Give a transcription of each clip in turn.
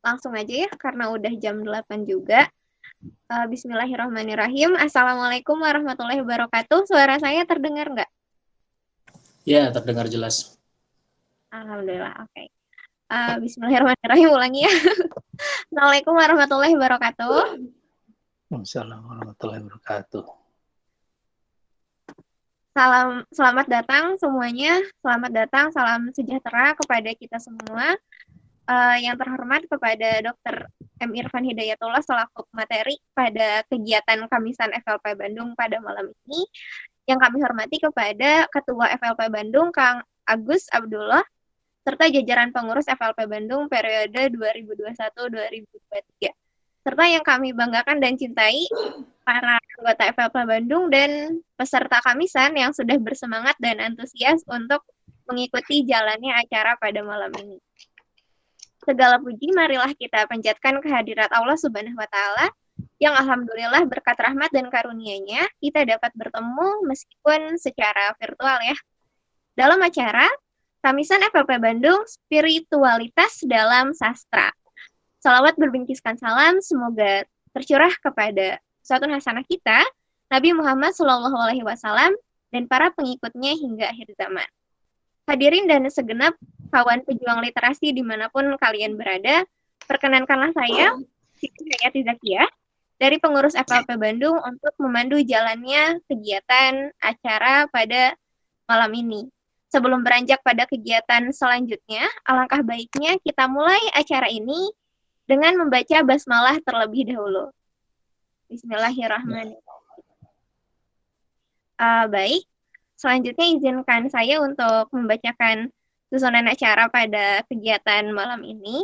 langsung aja ya, karena udah jam 8 juga. Bismillahirrahmanirrahim. Assalamualaikum warahmatullahi wabarakatuh. Suara saya terdengar nggak? Ya, terdengar jelas. Alhamdulillah, oke. Bismillahirrahmanirrahim, ulangi ya. Assalamualaikum warahmatullahi wabarakatuh. Assalamualaikum warahmatullahi wabarakatuh. Selamat datang semuanya. Selamat datang, salam sejahtera kepada kita semua. Yang terhormat kepada Dr. M. Irfan Hidayatullah selaku materi pada kegiatan Kamisan FLP Bandung pada malam ini. Yang kami hormati kepada Ketua FLP Bandung, Kang Agus Abdullah, serta jajaran pengurus FLP Bandung periode 2021-2023. Serta yang kami banggakan dan cintai, para anggota FLP Bandung dan peserta Kamisan yang sudah bersemangat dan antusias untuk mengikuti jalannya acara pada malam ini. Segala puji marilah kita panjatkan kehadirat Allah Subhanahu wa Ta'ala yang alhamdulillah berkat rahmat dan karunia-Nya kita dapat bertemu meskipun secara virtual ya. Dalam acara Kamisan FLP Bandung Spiritualitas dalam Sastra. Salawat berbingkiskan salam semoga tercurah kepada uswatun hasanah kita Nabi Muhammad SAW dan para pengikutnya hingga akhir zaman. Hadirin dan segenap kawan pejuang literasi dimanapun kalian berada, perkenankanlah saya, Siti Hayati Zakiyah, dari pengurus FLP Bandung untuk memandu jalannya kegiatan acara pada malam ini. Sebelum beranjak pada kegiatan selanjutnya, alangkah baiknya kita mulai acara ini dengan membaca basmalah terlebih dahulu. Bismillahirrahmanirrahim. Baik. Selanjutnya izinkan saya untuk membacakan susunan acara pada kegiatan malam ini.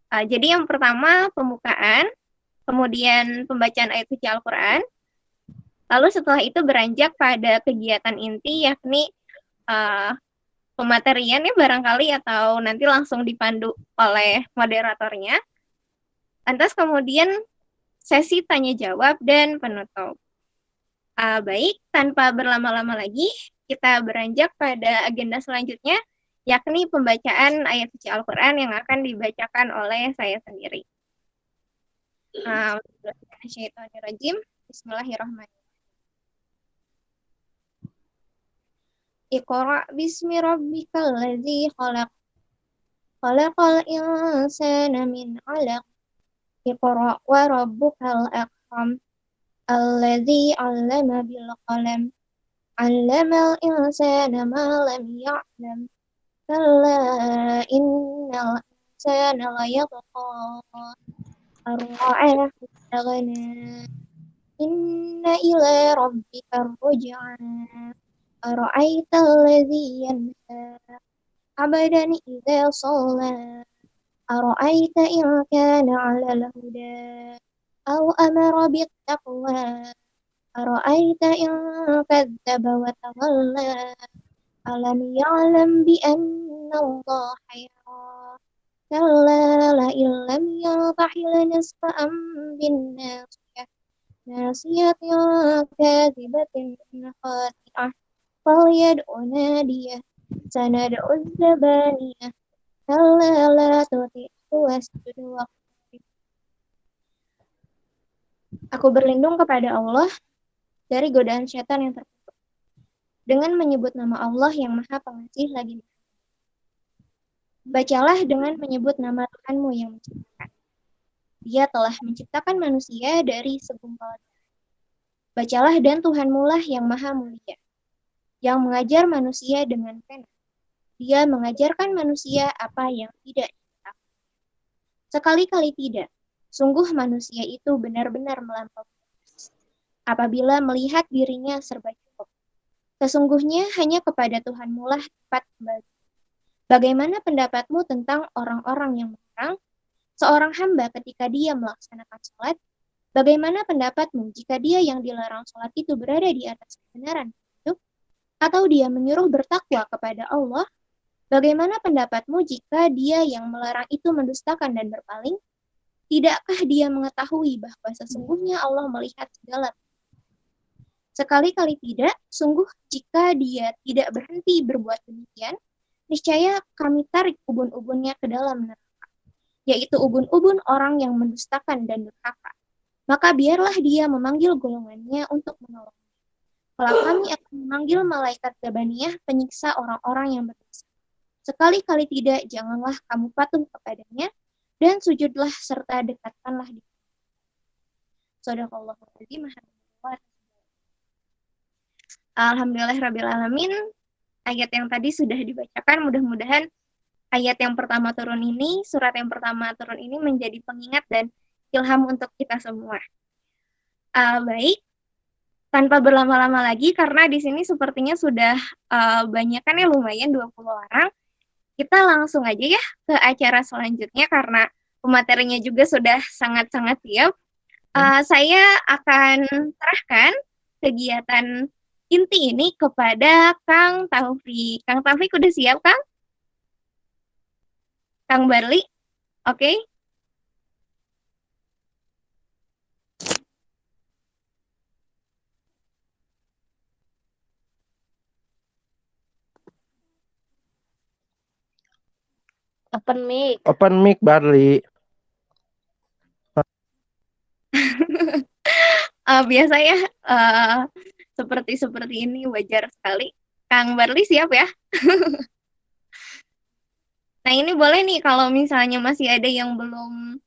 Jadi yang pertama pembukaan, kemudian pembacaan ayat suci Al-Quran, lalu setelah itu beranjak pada kegiatan inti yakni pematerian ya barangkali atau nanti langsung dipandu oleh moderatornya. Lantas kemudian sesi tanya jawab dan penutup. Baik, tanpa berlama-lama lagi, kita beranjak pada agenda selanjutnya, yakni pembacaan ayat suci Al-Quran yang akan dibacakan oleh saya sendiri. Bismillahirrahmanirrahim. Iqra' bismi rabbikal ladzi khalaq. Khalaqal insana min 'alaq. Iqra' wa rabbukal akram. Alladzi 'allama bil qalam. 'Allamal insana ma lam ya'lam. Kalla innal insana layatgha. Ar-ra'ahu istaghna. Inna ila rabbika ar-ruj'a. Ara'aita alladzi yanha. 'Abdan idza shalla. Ara'aita in kana 'alal huda. Aw amara bittaqwa. Ara'aita in kadzdzaba wa tawalla. Alam ya'lam bi anna Allah yara. Kalla la illam yantahi lanasfa'an bin nasiyah. Nasiyatin kadhibatin khati'ah. Falyad'u nadiyah. Sanad'u zabaniyah. Kalla la tuti'hu wasjud waqtarib. Aku berlindung kepada Allah dari godaan syaitan yang terkutuk, dengan menyebut nama Allah yang Maha Pengasih lagi. Bacalah dengan menyebut nama Tuhanmu yang menciptakan. Dia telah menciptakan manusia dari segumpal darah. Bacalah dan Tuhanmu lah yang Maha Mulia, yang mengajar manusia dengan pena. Dia mengajarkan manusia apa yang tidak diketahui. Sekali-kali tidak, sungguh manusia itu benar-benar melampaui apabila melihat dirinya serba cukup. Sesungguhnya hanya kepada Tuhanmu lah tempat kembali. Bagaimana pendapatmu tentang orang-orang yang melarang seorang hamba ketika dia melaksanakan sholat? Bagaimana pendapatmu jika dia yang dilarang sholat itu berada di atas kebenaran hidup? Atau dia menyuruh bertakwa kepada Allah? Bagaimana pendapatmu jika dia yang melarang itu mendustakan dan berpaling? Tidakkah dia mengetahui bahwa sesungguhnya Allah melihat segala? Sekali-kali tidak, sungguh jika dia tidak berhenti berbuat demikian, niscaya kami tarik ubun-ubunnya ke dalam neraka. yaitu ubun-ubun orang yang mendustakan dan durhaka. Maka biarlah dia memanggil golongannya untuk menolong. Kalau kami akan memanggil malaikat Gabaniyah penyiksa orang-orang yang berdosa. Sekali-kali tidak, janganlah kamu patuh kepadanya, dan sujudlah serta dekatkanlah dia. Shadaqallahul adzim. Alhamdulillahirrabbilalamin. Ayat yang tadi sudah dibacakan, mudah-mudahan ayat yang pertama turun ini, surat yang pertama turun ini menjadi pengingat dan ilham untuk kita semua. Baik, tanpa berlama-lama lagi, karena di sini sepertinya sudah banyak kan ya, lumayan 20 orang. Kita langsung aja ya ke acara selanjutnya, karena pematerinya juga sudah sangat-sangat siap. Saya akan serahkan kegiatan inti ini kepada Kang Taufik. Kang Taufik udah siap, Kang? Kang Barli? Oke. Open mic. Open mic, Barli. Biasa ya, seperti ini wajar sekali. Kang Barli siap ya? Nah, ini boleh nih kalau misalnya masih ada yang belum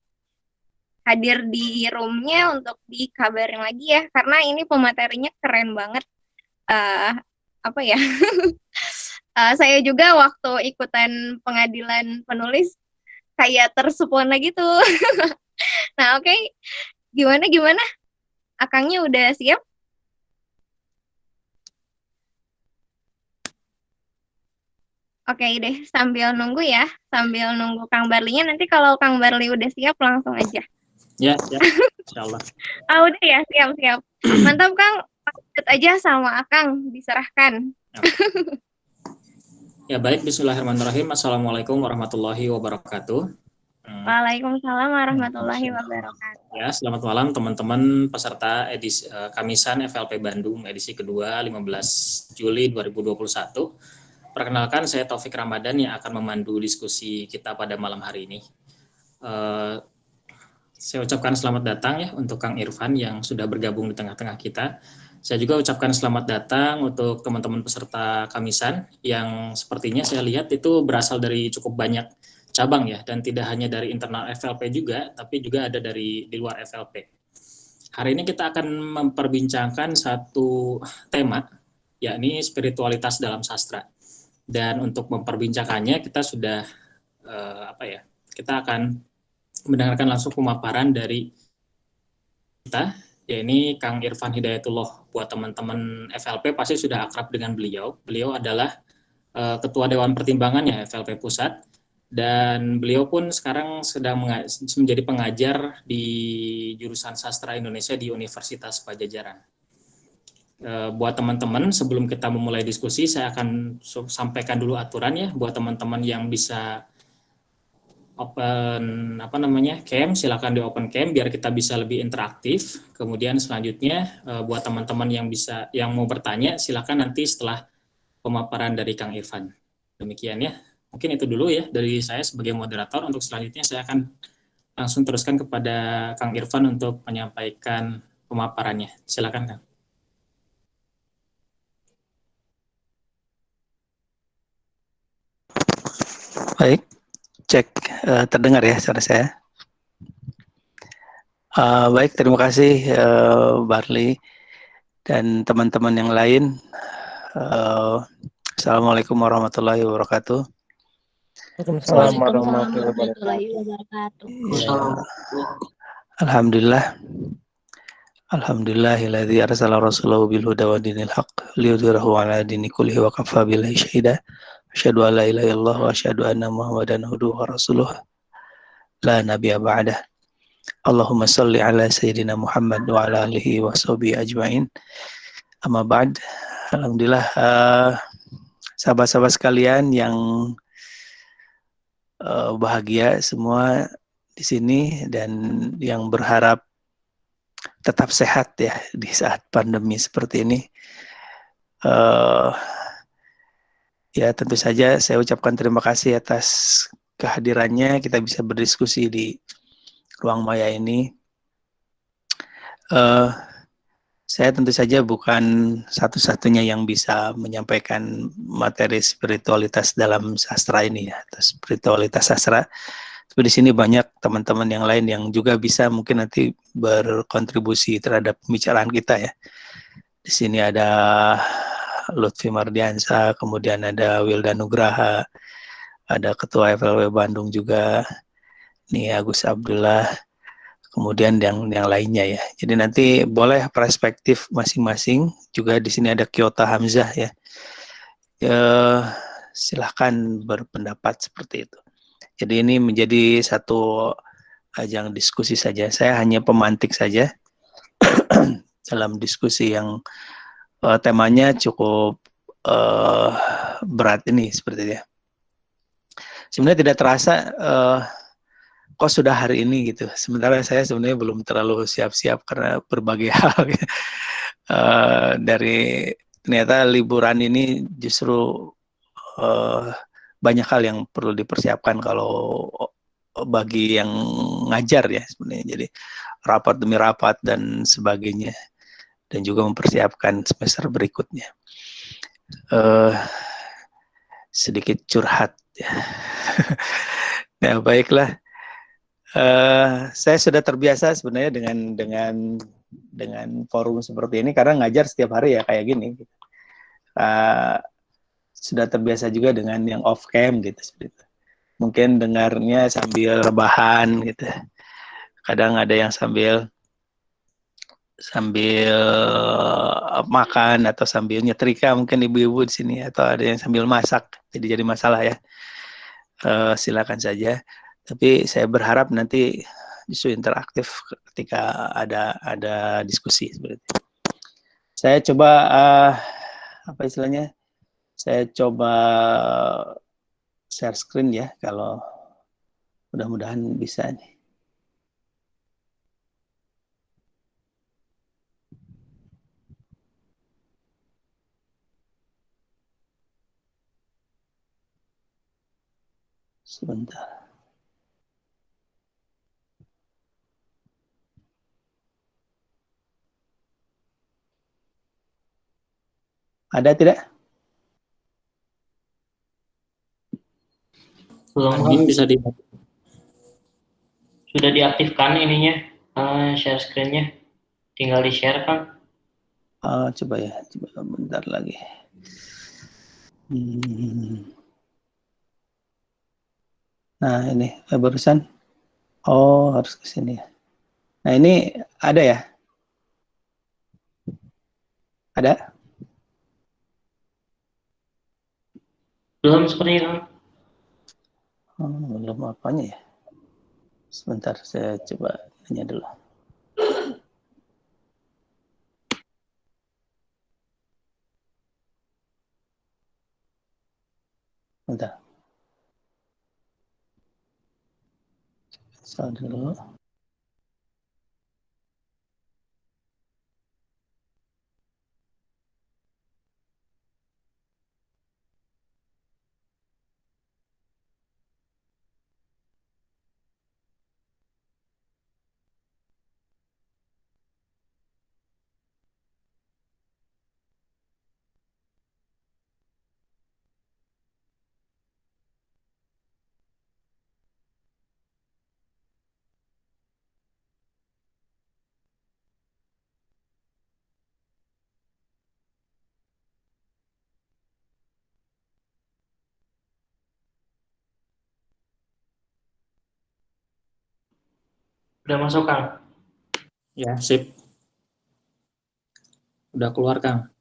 hadir di roomnya untuk dikabarin lagi ya, karena ini pematerinya keren banget. Apa ya? Saya juga waktu ikutan pengadilan penulis kayak tersepona gitu. Nah, oke. Gimana? Akangnya udah siap? Oke deh, sambil nunggu ya. Sambil nunggu Kang Barlinya. Nanti kalau Kang Barli udah siap, langsung aja. Ya, insyaallah. Udah ya, siap. Mantap, Kang. Lanjut aja sama Akang, diserahkan. Ya, baik. Bismillahirrahmanirrahim. Assalamualaikum warahmatullahi wabarakatuh. Waalaikumsalam warahmatullahi wabarakatuh. Ya, selamat malam teman-teman peserta edisi Kamisan FLP Bandung edisi kedua 15 Juli 2021. Perkenalkan, saya Taufik Ramadan yang akan memandu diskusi kita pada malam hari ini. Saya ucapkan selamat datang ya untuk Kang Irfan yang sudah bergabung di tengah-tengah kita. Saya juga ucapkan selamat datang untuk teman-teman peserta Kamisan yang sepertinya saya lihat itu berasal dari cukup banyak cabang ya, dan tidak hanya dari internal FLP juga, tapi juga ada di luar FLP. Hari ini kita akan memperbincangkan satu tema, yakni spiritualitas dalam sastra. Dan untuk memperbincangkannya kita sudah kita akan mendengarkan langsung pemaparan dari kita, yakni Kang Irfan Hidayatullah. Buat teman-teman FLP pasti sudah akrab dengan beliau. Beliau adalah Ketua Dewan Pertimbangan ya FLP Pusat, dan beliau pun sekarang sedang menjadi pengajar di jurusan Sastra Indonesia di Universitas Pajajaran. Buat teman-teman, sebelum kita memulai diskusi, saya akan sampaikan dulu aturan ya, buat teman-teman yang bisa open cam, silakan di open cam biar kita bisa lebih interaktif. Kemudian selanjutnya buat teman-teman yang mau bertanya, silakan nanti setelah pemaparan dari Kang Irfan. Demikian ya. Mungkin itu dulu ya dari saya sebagai moderator. Untuk selanjutnya saya akan langsung teruskan kepada Kang Irfan untuk menyampaikan pemaparannya. Silakan, Kang. Baik, cek terdengar ya suara saya. Baik, terima kasih Barli dan teman-teman yang lain. Assalamualaikum warahmatullahi wabarakatuh. Waalaikumsalam warahmatullahi wabarakatuh. Ya. Alhamdulillahilladzi arsala rasulahu bil huda wa dinil haqq liyudhhirahu 'ala dini kullihi wa kafa billahi syahida. Asyhadu an la ilaha illallah wa asyhadu anna Muhammadan abduhu wa rasuluh. La nabiyya ba'dah. Allahumma shalli 'ala sayyidina Muhammad wa 'ala alihi wa sahbihi ajmain. Amma ba'd. Alhamdulillah, sahabat-sahabat sekalian yang bahagia semua di sini dan yang berharap tetap sehat ya di saat pandemi seperti ini. Ya tentu saja saya ucapkan terima kasih atas kehadirannya, kita bisa berdiskusi di ruang maya ini. Uh, saya tentu saja bukan satu-satunya yang bisa menyampaikan materi spiritualitas dalam sastra ini ya, atau spiritualitas sastra. Tapi di sini banyak teman-teman yang lain yang juga bisa mungkin nanti berkontribusi terhadap pembicaraan kita ya. Di sini ada Lutfi Mardiansa, kemudian ada Wilda Nugraha, ada Ketua FLW Bandung juga, nih Agus Abdullah, kemudian yang lainnya ya. Jadi nanti boleh perspektif masing-masing. Juga di sini ada Kyota Hamzah ya. Silahkan berpendapat seperti itu. Jadi ini menjadi satu ajang diskusi saja. Saya hanya pemantik saja dalam diskusi yang temanya cukup berat ini seperti itu. Sebenarnya tidak terasa kok sudah hari ini gitu. Sementara saya sebenarnya belum terlalu siap-siap karena berbagai hal. Dari ternyata liburan ini justru banyak hal yang perlu dipersiapkan kalau bagi yang ngajar ya sebenarnya. Jadi rapat demi rapat dan sebagainya, dan juga mempersiapkan semester berikutnya. Sedikit curhat ya. Ya baiklah. Saya sudah terbiasa sebenarnya dengan forum seperti ini karena ngajar setiap hari ya kayak gini. Sudah terbiasa juga dengan yang off cam gitu seperti itu. Mungkin dengarnya sambil rebahan gitu. Kadang ada yang sambil makan atau sambil nyetrika, mungkin ibu-ibu di sini, atau ada yang sambil masak. Jadi masalah ya. Silakan saja. Tapi saya berharap nanti justru interaktif ketika ada diskusi seperti itu. Saya coba apa istilahnya? Saya coba share screen ya, kalau mudah-mudahan bisa nih. Sebentar. Ada tidak? Belum bisa di sudah diaktifkan ininya, share screen-nya. Tinggal di-share, Kang. Coba ya, coba bentar lagi. Nah, ini barusan. Oh, harus ke sini ya. Nah, ini ada ya? Ada? Belum sepertinya, Kang. Belum apanya ya? Sebentar, saya coba tanya dulu. Bentar. Saya dulu. Udah masuk, Kang? Ya, sip. Udah keluar, Kang.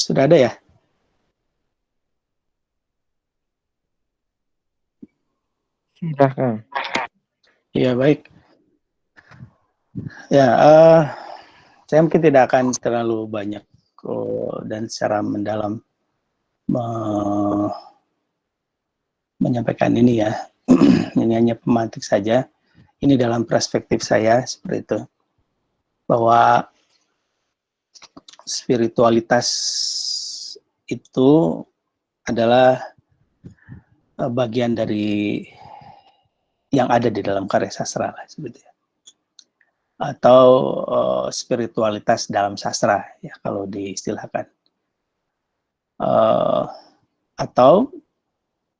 Sudah ada ya? Kang. Ya, baik. Ya, saya mungkin tidak akan terlalu banyak dan secara mendalam menyampaikan ini ya. Ini hanya pemantik saja. Ini dalam perspektif saya seperti itu. Bahwa spiritualitas itu adalah bagian dari yang ada di dalam karya sastra seperti itu. Atau spiritualitas dalam sastra ya kalau diistilahkan. Atau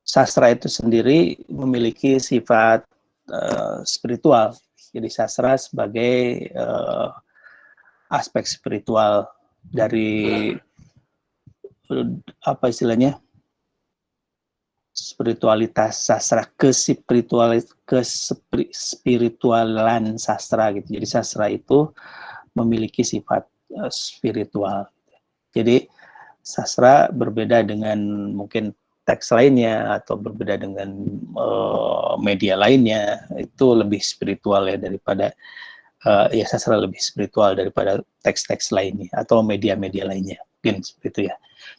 sastra itu sendiri memiliki sifat spiritual. Jadi sastra sebagai aspek spiritual dari apa istilahnya, spiritualitas sastra ke spiritualan sastra gitu. Jadi sastra itu memiliki sifat spiritual. Jadi sastra berbeda dengan mungkin teks lainnya atau berbeda dengan media lainnya, itu lebih spiritual ya daripada ya sastra lebih spiritual daripada teks-teks lainnya atau media-media lainnya, mungkin seperti itu ya.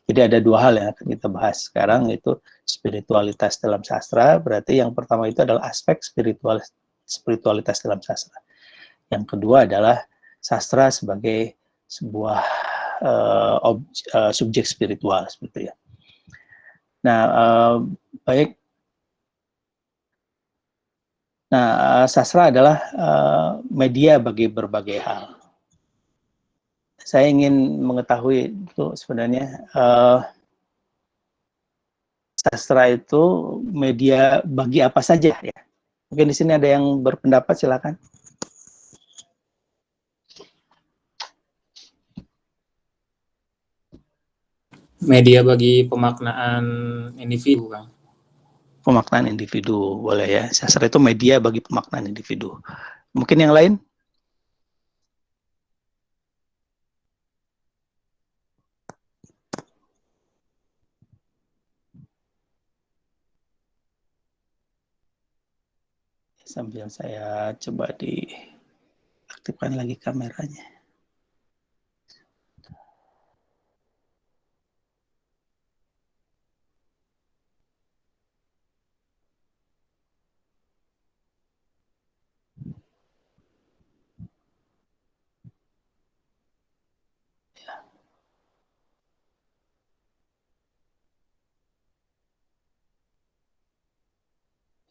Jadi ada dua hal yang akan kita bahas sekarang, yaitu spiritualitas dalam sastra. Berarti yang pertama itu adalah aspek spiritualitas dalam sastra. Yang kedua adalah sastra sebagai sebuah subjek spiritual seperti ya. Nah, baik. Nah, sastra adalah media bagi berbagai hal. Saya ingin mengetahui itu sebenarnya sastra itu media bagi apa saja ya. Mungkin di sini ada yang berpendapat, silakan. Media bagi pemaknaan individu, Kang. Pemaknaan individu, boleh ya. Sastra itu media bagi pemaknaan individu. Mungkin yang lain? Sambil saya coba diaktifkan lagi kameranya.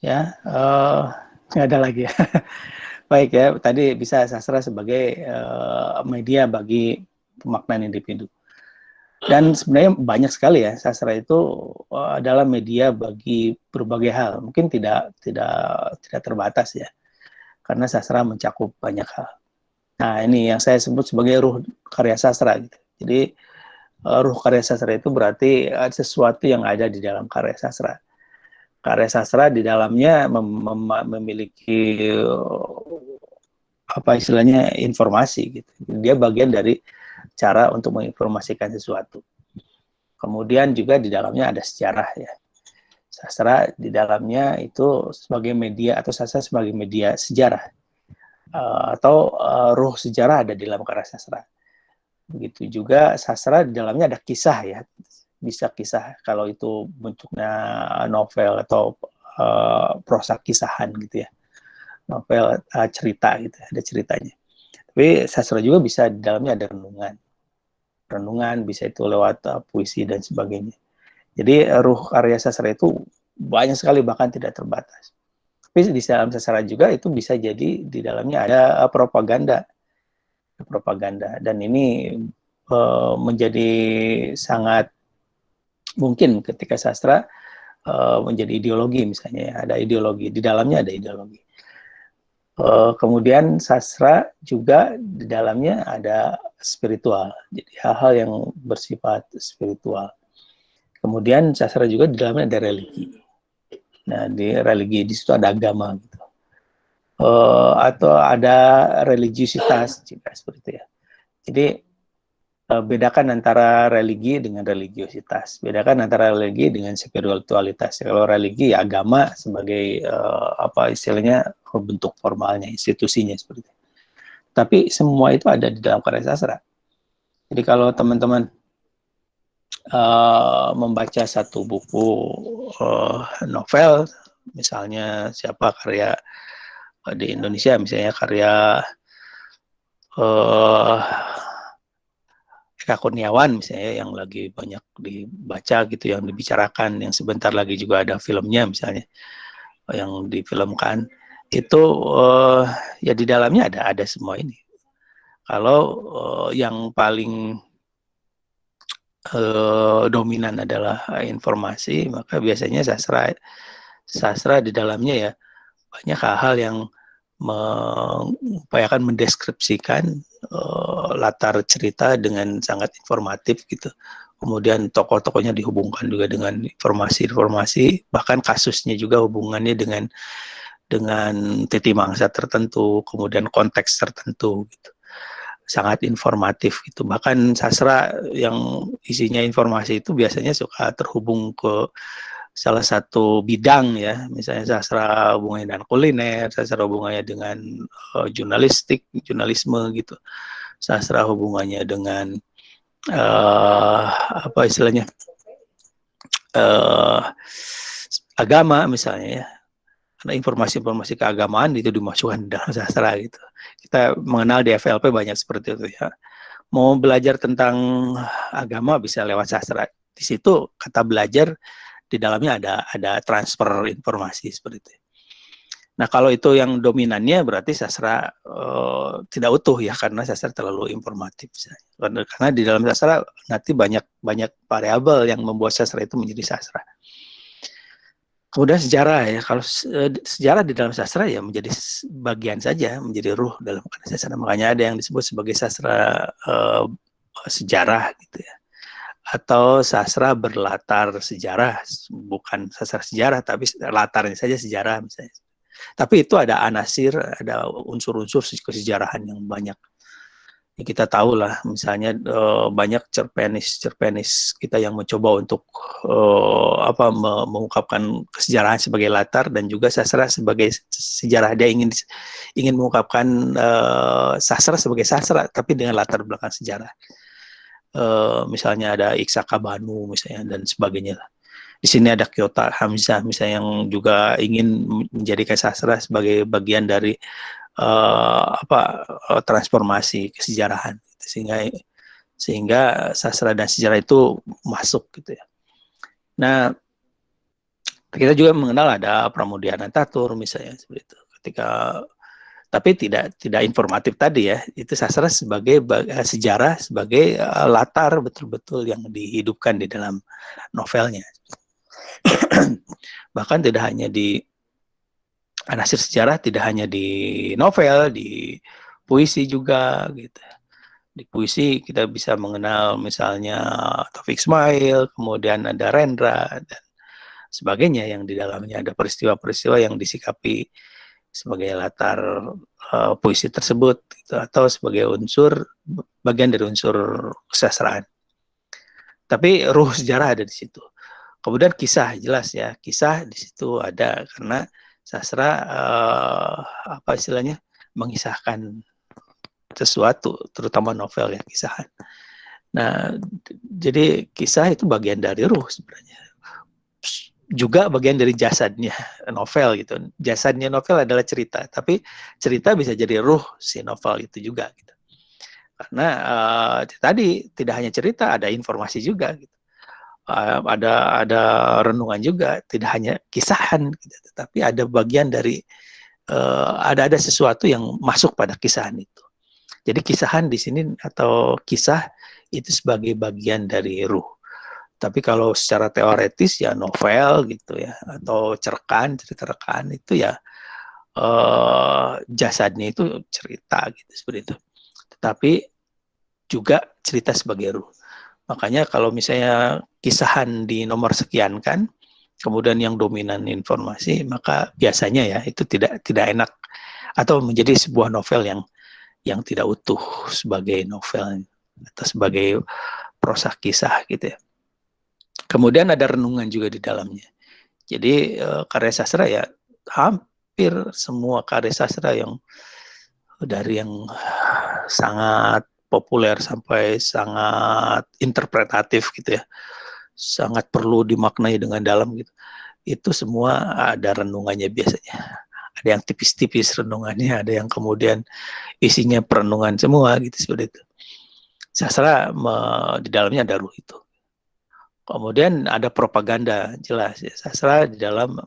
Ya, nggak ada lagi ya. Baik ya, tadi bisa sastra sebagai media bagi pemaknaan individu. Dan sebenarnya banyak sekali ya, sastra itu adalah media bagi berbagai hal. Mungkin tidak terbatas ya, karena sastra mencakup banyak hal. Nah, ini yang saya sebut sebagai ruh karya sastra gitu. Jadi ruh karya sastra itu berarti ada sesuatu yang ada di dalam karya sastra. Karya sastra di dalamnya memiliki apa istilahnya informasi gitu. Dia bagian dari cara untuk menginformasikan sesuatu. Kemudian juga di dalamnya ada sejarah ya. Sastra di dalamnya itu sebagai media, atau sastra sebagai media sejarah, atau ruh sejarah ada di dalam karya sastra. Begitu juga sastra di dalamnya ada kisah ya. Bisa kisah kalau itu bentuknya novel atau prosa kisahan gitu ya, novel cerita gitu, ada ceritanya. Tapi sastra juga bisa di dalamnya ada renungan bisa itu lewat puisi dan sebagainya. Jadi ruh karya sastra itu banyak sekali, bahkan tidak terbatas. Tapi di dalam sastra juga itu bisa jadi di dalamnya ada propaganda, dan ini menjadi sangat mungkin ketika sastra menjadi ideologi misalnya ya, ada ideologi di dalamnya, ada ideologi. Kemudian sastra juga di dalamnya ada spiritual, jadi hal-hal yang bersifat spiritual. Kemudian sastra juga di dalamnya ada religi. Nah, di religi di situ ada agama gitu, atau ada religiusitas juga seperti itu ya. Jadi bedakan antara religi dengan religiositas, bedakan antara religi dengan spiritualitas. Kalau religi ya agama sebagai apa istilahnya bentuk formalnya, institusinya seperti itu. Tapi semua itu ada di dalam karya sastra. Jadi kalau teman-teman membaca satu buku novel, misalnya siapa karya di Indonesia, misalnya karya Eka Kurniawan misalnya yang lagi banyak dibaca gitu, yang dibicarakan, yang sebentar lagi juga ada filmnya misalnya yang difilmkan, itu ya di dalamnya ada semua ini. Kalau yang paling dominan adalah informasi, maka biasanya sastra di dalamnya ya banyak hal-hal yang mengupayakan mendeskripsikan latar cerita dengan sangat informatif gitu. Kemudian tokoh-tokohnya dihubungkan juga dengan informasi-informasi, bahkan kasusnya juga hubungannya dengan titik mangsa tertentu, kemudian konteks tertentu gitu. Sangat informatif gitu. Bahkan sastra yang isinya informasi itu biasanya suka terhubung ke salah satu bidang ya, misalnya sastra hubungannya dengan kuliner, sastra hubungannya dengan jurnalistik, jurnalisme gitu, sastra hubungannya dengan apa istilahnya agama misalnya ya, karena informasi-informasi keagamaan itu dimasukkan dalam sastra gitu. Kita mengenal di FLP banyak seperti itu ya. Mau belajar tentang agama bisa lewat sastra. Di situ kata belajar di dalamnya ada transfer informasi seperti itu. Nah kalau itu yang dominannya berarti sastra tidak utuh ya, karena sastra terlalu informatif. Karena di dalam sastra nanti banyak variabel yang membuat sastra itu menjadi sastra. Kemudian sejarah ya, kalau sejarah di dalam sastra ya menjadi bagian saja, menjadi ruh dalam karya sastra. Makanya ada yang disebut sebagai sastra sejarah gitu ya. Atau sastra berlatar sejarah, bukan sastra sejarah tapi latarnya saja sejarah misalnya. Tapi itu ada anasir, ada unsur-unsur kesejarahan yang banyak. Ya, kita tahu lah misalnya banyak cerpenis kita yang mencoba untuk mengungkapkan kesejarahan sebagai latar, dan juga sastra sebagai sejarah. Dia ingin mengungkapkan sastra sebagai sastra tapi dengan latar belakang sejarah. Misalnya ada Iksaka Banu misalnya dan sebagainya lah. Di sini ada Kyota Hamzah misalnya yang juga ingin menjadikan sastra sebagai bagian dari transformasi kesejarahan, sehingga sastra dan sejarah itu masuk gitu ya. Nah, kita juga mengenal ada Pramudia Anantatur misalnya seperti itu. Tapi tidak informatif tadi ya, itu sastra sebagai sejarah, sebagai latar betul-betul yang dihidupkan di dalam novelnya. Bahkan tidak hanya di anasir sejarah, tidak hanya di novel, di puisi juga gitu. Di puisi kita bisa mengenal misalnya Taufik Ismail, kemudian ada Rendra dan sebagainya yang di dalamnya ada peristiwa-peristiwa yang disikapi sebagai latar puisi tersebut gitu, atau sebagai bagian dari unsur kesastraan. Tapi ruh sejarah ada di situ. Kemudian kisah jelas ya, kisah di situ ada karena sastra apa istilahnya mengisahkan sesuatu, terutama novel ya, kisahan. Nah, jadi kisah itu bagian dari ruh sebenarnya. Juga bagian dari jasadnya novel gitu. Jasadnya novel adalah cerita, tapi cerita bisa jadi ruh si novel itu juga gitu. Karena tadi tidak hanya cerita, ada informasi juga gitu. Ada renungan juga, tidak hanya kisahan gitu, tapi ada bagian dari ada sesuatu yang masuk pada kisahan itu. Jadi kisahan di sini atau kisah itu sebagai bagian dari ruh. Tapi kalau secara teoretis ya novel gitu ya, atau cerita rekan itu ya jasadnya itu cerita gitu seperti itu. Tetapi juga cerita sebagai ruh. Makanya kalau misalnya kisahan di nomor sekian kan, kemudian yang dominan informasi, maka biasanya ya itu tidak enak atau menjadi sebuah novel yang tidak utuh sebagai novel. atau sebagai prosa kisah gitu ya. Kemudian ada renungan juga di dalamnya. Jadi karya sastra ya hampir semua karya sastra yang dari yang sangat populer sampai sangat interpretatif gitu ya, sangat perlu dimaknai dengan dalam gitu. Itu semua ada renungannya biasanya. Ada yang tipis-tipis renungannya, ada yang kemudian isinya perenungan semua gitu seperti itu. Sastra di dalamnya ada ruh itu. Kemudian ada propaganda, jelas ya. Sastra di dalam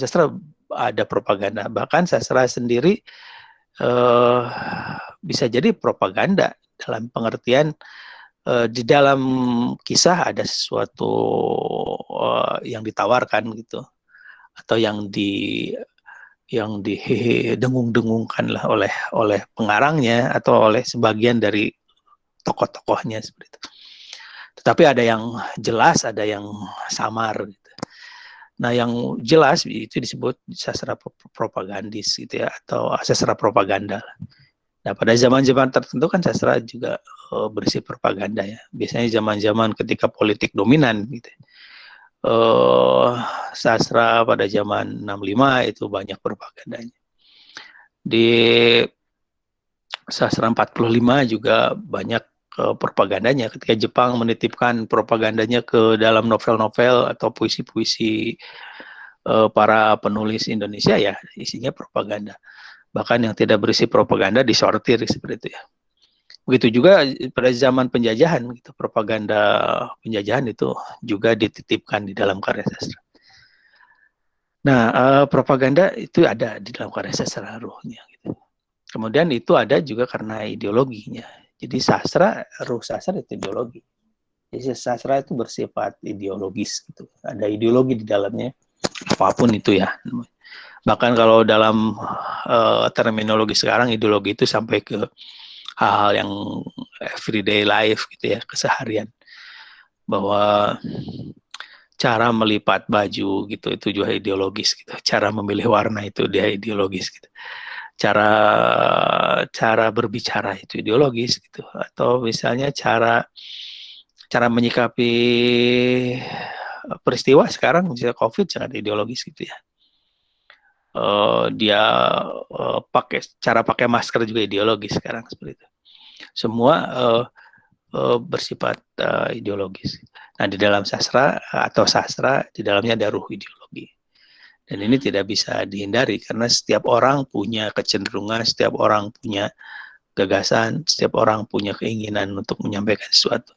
sastra ada propaganda. Bahkan sastra sendiri bisa jadi propaganda dalam pengertian di dalam kisah ada sesuatu yang ditawarkan gitu, atau yang didengung-dengungkan lah oleh pengarangnya atau oleh sebagian dari tokoh-tokohnya seperti itu. Tetapi ada yang jelas, ada yang samar gitu. Nah, yang jelas itu disebut sastra propagandis gitu ya, atau sastra propaganda. Nah, pada zaman-zaman tertentu kan sastra juga berisi propaganda ya. Biasanya zaman-zaman ketika politik dominan gitu. Sastra pada zaman 65 itu banyak propagandanya. Di sastra 45 juga banyak propagandanya ketika Jepang menitipkan propagandanya ke dalam novel-novel atau puisi-puisi para penulis Indonesia, ya isinya propaganda. Bahkan yang tidak berisi propaganda disortir seperti itu ya. Begitu juga pada zaman penjajahan gitu, propaganda penjajahan itu juga dititipkan di dalam karya sastra. Nah, propaganda itu ada di dalam karya sastra ruhnya gitu. Kemudian itu ada juga karena ideologinya. Jadi ruh sastra itu ideologi. Jadi sastra itu bersifat ideologis gitu. Ada ideologi di dalamnya, apapun itu ya. Bahkan kalau dalam terminologi sekarang, ideologi itu sampai ke hal-hal yang everyday life gitu ya, keseharian. Bahwa cara melipat baju gitu itu juga ideologis gitu. Cara memilih warna itu dia ideologis gitu. Cara berbicara itu ideologis gitu, atau misalnya cara menyikapi peristiwa sekarang misalnya COVID sangat ideologis gitu ya. Dia cara pakai masker juga ideologis sekarang seperti itu. Semua bersifat ideologis. Nah, di dalam sastra di dalamnya ada ruh ideologi. Dan ini tidak bisa dihindari karena setiap orang punya kecenderungan, setiap orang punya gagasan, setiap orang punya keinginan untuk menyampaikan sesuatu.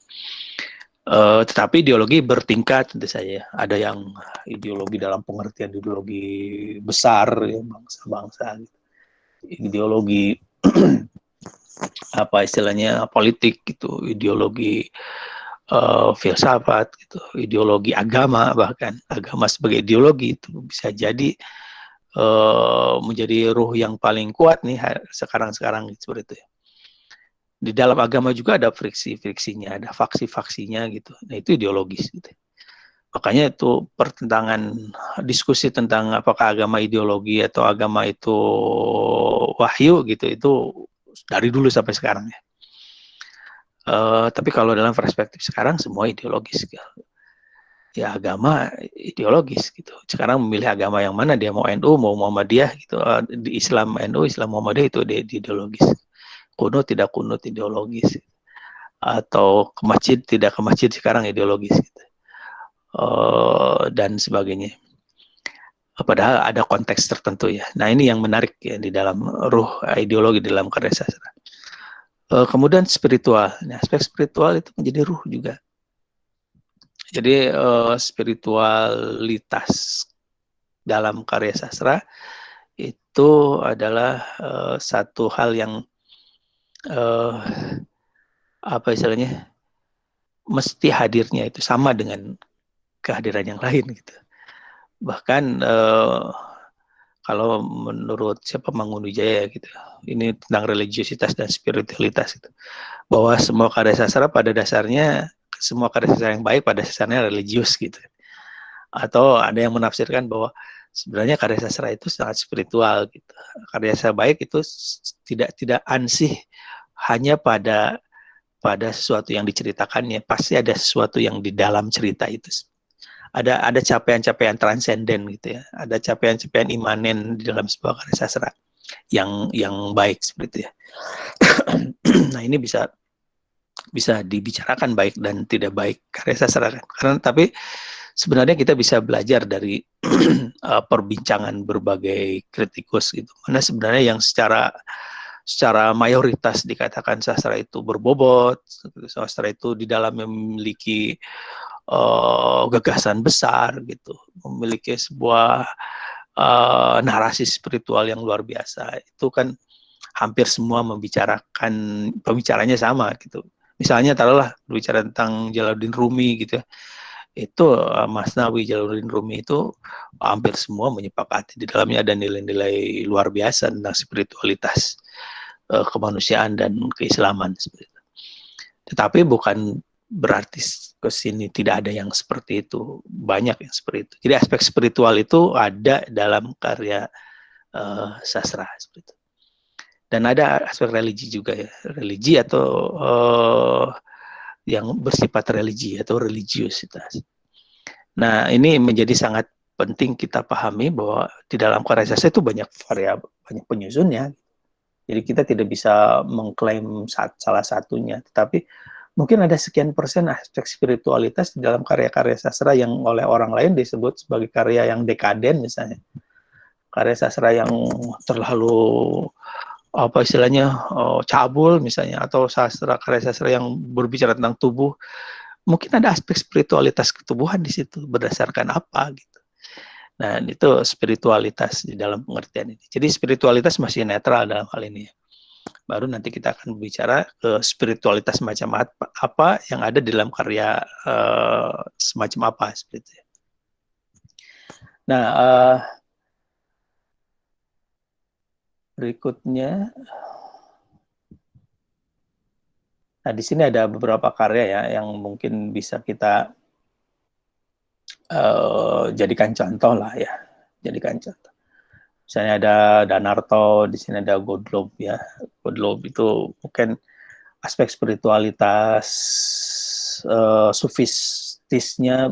Tetapi ideologi bertingkat tentu saja. Ada yang ideologi dalam pengertian ideologi besar, ya, bangsa-bangsa. Ideologi apa istilahnya politik gitu, ideologi filsafat gitu, ideologi agama, bahkan agama sebagai ideologi itu bisa jadi menjadi ruh yang paling kuat nih sekarang seperti itu. Di dalam agama juga ada friksi-friksinya, ada faksi-faksinya gitu. Nah, itu ideologis gitu. Makanya itu pertentangan diskusi tentang apakah agama ideologi atau agama itu wahyu gitu, itu dari dulu sampai sekarang ya. Tapi kalau dalam perspektif sekarang semua ideologis gitu. Ya agama ideologis gitu. Sekarang memilih agama yang mana, dia mau NU, mau Muhammadiyah gitu. Di Islam NU, Islam Muhammadiyah itu ideologis. Kunut tidak kunut ideologis. Atau ke masjid tidak ke masjid sekarang ideologis gitu. Dan sebagainya. Padahal ada konteks tertentu ya. Nah, ini yang menarik ya di dalam ruh ideologi dalam karya sastra. Kemudian spiritual. Nah, aspek spiritual itu menjadi ruh juga. Jadi spiritualitas dalam karya sastra itu adalah satu hal yang apa istilahnya, mesti hadirnya itu sama dengan kehadiran yang lain gitu. Bahkan kalau menurut Mangunwijaya gitu, ini tentang religiositas dan spiritualitas itu, bahwa semua karya sastra pada dasarnya, semua karya sastra yang baik pada dasarnya religius gitu. Atau ada yang menafsirkan bahwa sebenarnya karya sastra itu sangat spiritual gitu. Karya sastra baik itu tidak ansih hanya pada pada sesuatu yang diceritakannya, pasti ada sesuatu yang di dalam cerita itu. Ada capaian-capaian transenden gitu ya, ada capaian-capaian imanen di dalam sebuah karya sastra yang baik seperti itu ya. Nah, ini bisa dibicarakan baik dan tidak baik karya sastra kan. Karena tapi sebenarnya kita bisa belajar dari perbincangan berbagai kritikus gitu. Mana sebenarnya yang secara mayoritas dikatakan sastra itu berbobot, sastra itu di dalamnya memiliki gagasan besar gitu, memiliki sebuah narasi spiritual yang luar biasa. Itu kan hampir semua membicarakan, pembicaranya sama gitu. Misalnya taruhlah berbicara tentang Jalaluddin Rumi gitu ya. Itu Masnawi Jalaluddin Rumi itu hampir semua menyepakati di dalamnya ada nilai-nilai luar biasa tentang spiritualitas, kemanusiaan dan keislaman seperti itu. Tetapi bukan berarti ke sini tidak ada yang seperti itu, banyak yang seperti itu. Jadi aspek spiritual itu ada dalam karya sastra seperti itu. Dan ada aspek religi juga ya, religi atau yang bersifat religi atau religiusitas. Nah, ini menjadi sangat penting kita pahami bahwa di dalam karya sastra itu banyak variabel, banyak penyusunnya. Jadi kita tidak bisa mengklaim salah satunya, tetapi mungkin ada sekian persen aspek spiritualitas di dalam karya-karya sastra yang oleh orang lain disebut sebagai karya yang dekaden misalnya. Karya sastra yang terlalu apa istilahnya cabul misalnya, atau karya sastra yang berbicara tentang tubuh, mungkin ada aspek spiritualitas ketubuhan di situ berdasarkan apa gitu. Nah, itu spiritualitas di dalam pengertian ini. Jadi spiritualitas masih netral dalam hal ini. Baru nanti kita akan berbicara ke spiritualitas macam apa yang ada di dalam karya semacam apa seperti itu. Nah, berikutnya, nah di sini ada beberapa karya ya yang mungkin bisa kita jadikan contoh lah ya, jadikan contoh. Misalnya ada Danarto, di sini ada Godlob ya. Godlob itu mungkin aspek spiritualitas sufistisnya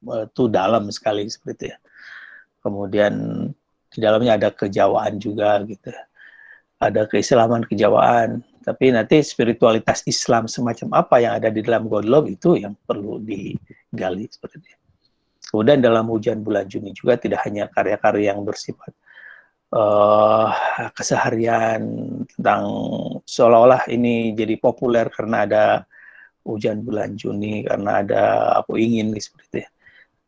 itu dalam sekali seperti itu ya. Kemudian di dalamnya ada kejawaan juga gitu. Ada keislaman, kejawaan. Tapi nanti spiritualitas Islam semacam apa yang ada di dalam Godlob itu yang perlu digali seperti itu. Kemudian dalam Hujan Bulan Juni juga tidak hanya karya-karya yang bersifat keseharian tentang seolah-olah ini jadi populer karena ada Hujan Bulan Juni, karena ada Aku Ingin seperti itu ya.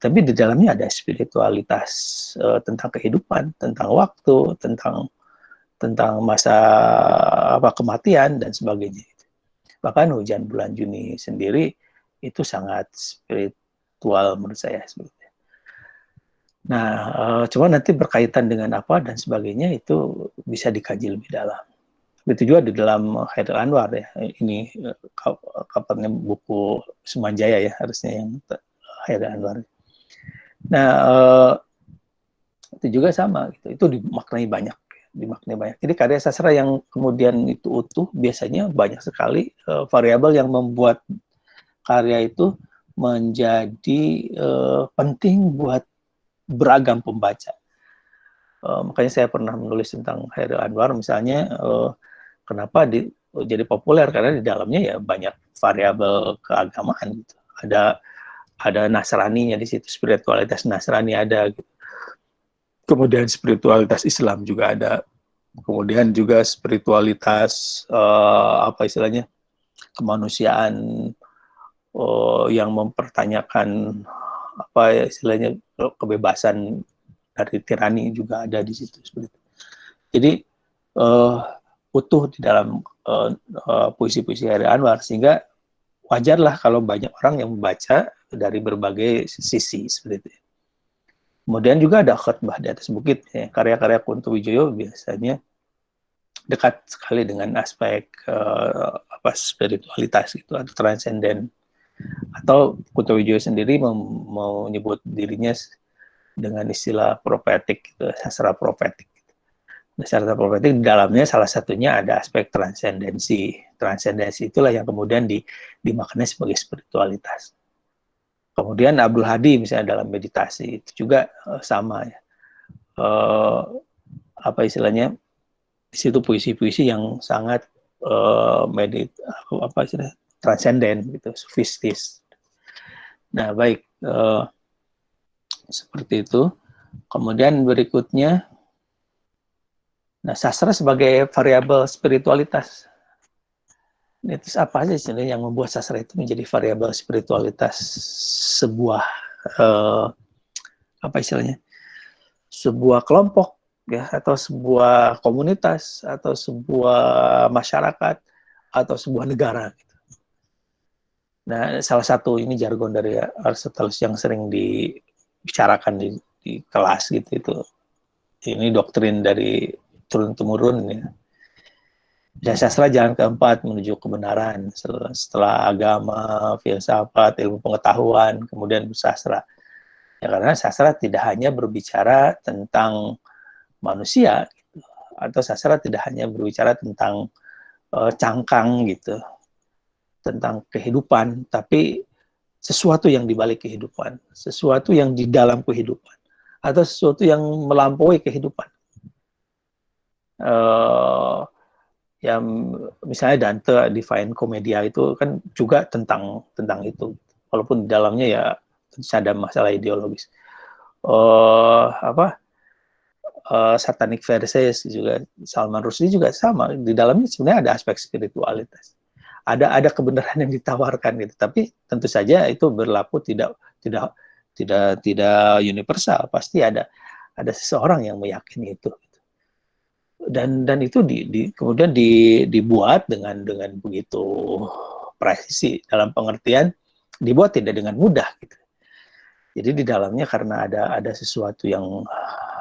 Tapi di dalamnya ada spiritualitas tentang kehidupan, tentang waktu, tentang masa kematian dan sebagainya. Bahkan Hujan Bulan Juni sendiri itu sangat spiritual menurut saya sebetulnya. Nah, cuma nanti berkaitan dengan apa dan sebagainya itu bisa dikaji lebih dalam. Begitu juga di dalam Haidar Anwar ya. Ini kabarnya buku Sumanjaya ya harusnya yang Haidar Anwar. Nah, itu juga sama gitu. Itu dimaknai banyak. Jadi karya sastra yang kemudian itu utuh biasanya banyak sekali variabel yang membuat karya itu menjadi penting buat beragam pembaca. Makanya saya pernah menulis tentang Haidar Anwar misalnya, kenapa jadi populer, karena di dalamnya ya banyak variabel keagamaan gitu. Ada Nasraninya di situ, spiritualitas Nasrani ada gitu. Kemudian spiritualitas Islam juga ada. Kemudian juga spiritualitas kemanusiaan yang mempertanyakan istilahnya kebebasan dari tirani juga ada di situ seperti itu. Jadi utuh di dalam puisi-puisi Haidar Anwar, sehingga wajarlah kalau banyak orang yang membaca dari berbagai sisi seperti itu. Kemudian juga ada Khutbah di Atas Bukit ya. Karya-karya Kunto Wijoyo biasanya dekat sekali dengan aspek spiritualitas gitu atau transenden. Atau Kunto Wijoyo sendiri mau menyebut dirinya dengan istilah profetik, gitu, sastra profetik. Dasar apologetik di dalamnya salah satunya ada aspek transendensi. Transendensi itulah yang kemudian dimaknai sebagai spiritualitas. Kemudian Abdul Hadi misalnya dalam meditasi itu juga sama ya. Apa istilahnya? Di situ puisi-puisi yang sangat apa istilahnya? Transenden gitu, sufistis. Nah, baik seperti itu. Kemudian berikutnya, nah sastra sebagai variabel spiritualitas. Itu apa aja sebenarnya yang membuat sastra itu menjadi variabel spiritualitas sebuah apa istilahnya, sebuah kelompok ya, atau sebuah komunitas, atau sebuah masyarakat, atau sebuah negara. Nah, salah satu ini jargon dari Aristoteles yang sering dibicarakan di kelas gitu itu. Ini doktrin dari turun-temurun ya. Dan sastra jalan keempat menuju kebenaran setelah agama, filsafat, ilmu pengetahuan, kemudian sastra. Ya, karena sastra tidak hanya berbicara tentang manusia, gitu. Atau sastra tidak hanya berbicara tentang cangkang gitu, tentang kehidupan, tapi sesuatu yang dibalik kehidupan, sesuatu yang di dalam kehidupan, atau sesuatu yang melampaui kehidupan. Yang misalnya Dante Divine Commedia itu kan juga tentang itu, walaupun di dalamnya ya ada masalah ideologis. Satanic Verses juga Salman Rushdie juga sama, di dalamnya sebenarnya ada aspek spiritualitas, ada kebenaran yang ditawarkan gitu, tapi tentu saja itu berlaku tidak universal, pasti ada seseorang yang meyakini itu. Dan itu kemudian dibuat dengan begitu presisi, dalam pengertian dibuat tidak dengan mudah gitu. Jadi di dalamnya karena ada sesuatu yang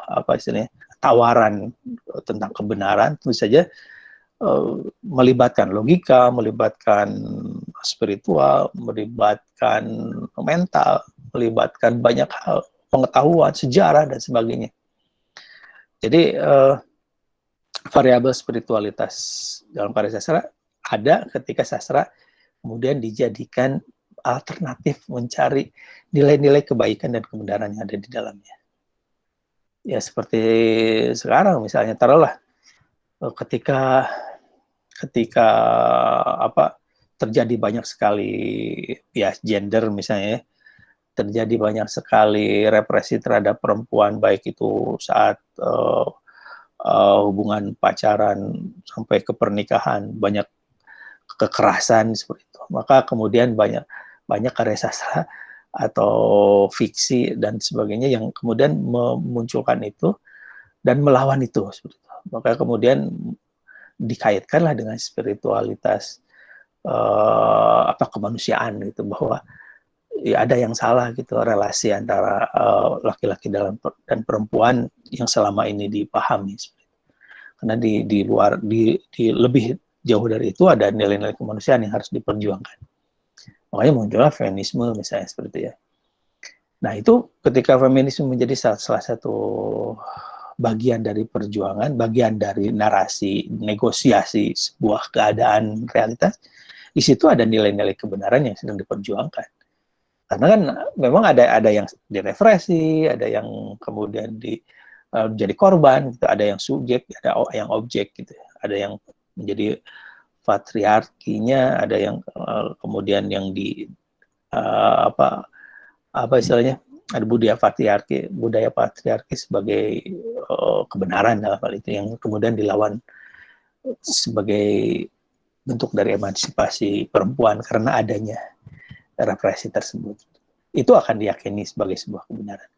apa istilahnya, tawaran tentang kebenaran, tentu saja melibatkan logika, melibatkan spiritual, melibatkan mental, melibatkan banyak hal, pengetahuan, sejarah dan sebagainya. Jadi variabel spiritualitas dalam karya sastra ada ketika sastra kemudian dijadikan alternatif mencari nilai-nilai kebaikan dan kebenaran yang ada di dalamnya. Ya seperti sekarang misalnya, taruhlah ketika apa terjadi banyak sekali ya gender misalnya, terjadi banyak sekali represi terhadap perempuan, baik itu saat hubungan pacaran sampai ke pernikahan, banyak kekerasan seperti itu. Maka kemudian banyak karya sastra atau fiksi dan sebagainya yang kemudian memunculkan itu dan melawan itu seperti itu. Maka kemudian dikaitkanlah dengan spiritualitas apa kemanusiaan gitu, bahwa ya ada yang salah gitu relasi antara laki-laki dan perempuan yang selama ini dipahami. Karena di luar lebih jauh dari itu ada nilai-nilai kemanusiaan yang harus diperjuangkan. Makanya muncullah feminisme misalnya seperti itu ya. Nah itu ketika feminisme menjadi salah satu bagian dari perjuangan, bagian dari narasi, negosiasi sebuah keadaan realitas, di situ ada nilai-nilai kebenaran yang sedang diperjuangkan. Karena kan memang ada yang direpresi, ada yang kemudian menjadi korban, gitu. Ada yang subjek, ada yang objek, gitu. Ada yang menjadi patriarkinya, ada yang kemudian yang apa istilahnya, ada budaya patriarki sebagai kebenaran dalam hal itu, yang kemudian dilawan sebagai bentuk dari emansipasi perempuan karena adanya represi tersebut. Itu akan diyakini sebagai sebuah kebenaran.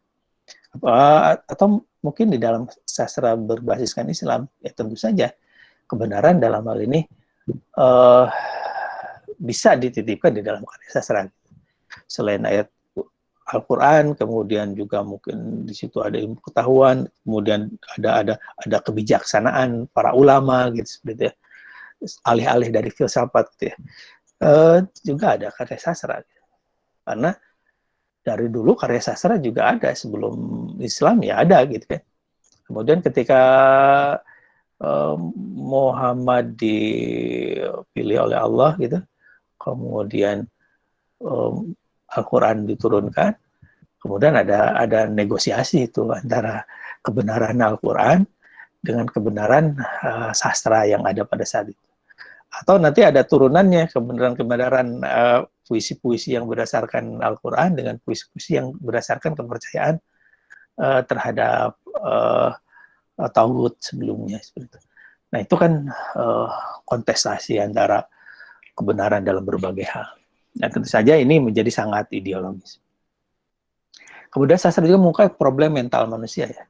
Atau mungkin di dalam sastra berbasiskan Islam, ya tentu saja kebenaran dalam hal ini bisa dititipkan di dalam karya sastra. Selain ayat Al-Quran, kemudian juga mungkin di situ ada ilmu pengetahuan, kemudian ada kebijaksanaan para ulama gitu seperti ya, alih-alih dari filsafat gitu ya. Juga ada karya sastra. Karena dari dulu karya sastra juga ada, sebelum Islam ya ada gitu kan. Kemudian ketika Muhammad dipilih oleh Allah gitu, kemudian Al-Quran diturunkan, kemudian ada negosiasi itu antara kebenaran Al-Quran dengan kebenaran sastra yang ada pada saat itu. Atau nanti ada turunannya, kebenaran-kebenaran puisi-puisi yang berdasarkan Al-Quran dengan puisi-puisi yang berdasarkan kepercayaan terhadap Taurat sebelumnya. Seperti itu. Nah itu kan kontestasi antara kebenaran dalam berbagai hal. Nah tentu saja ini menjadi sangat ideologis. Kemudian sastra juga mengungkap problem mental manusia ya.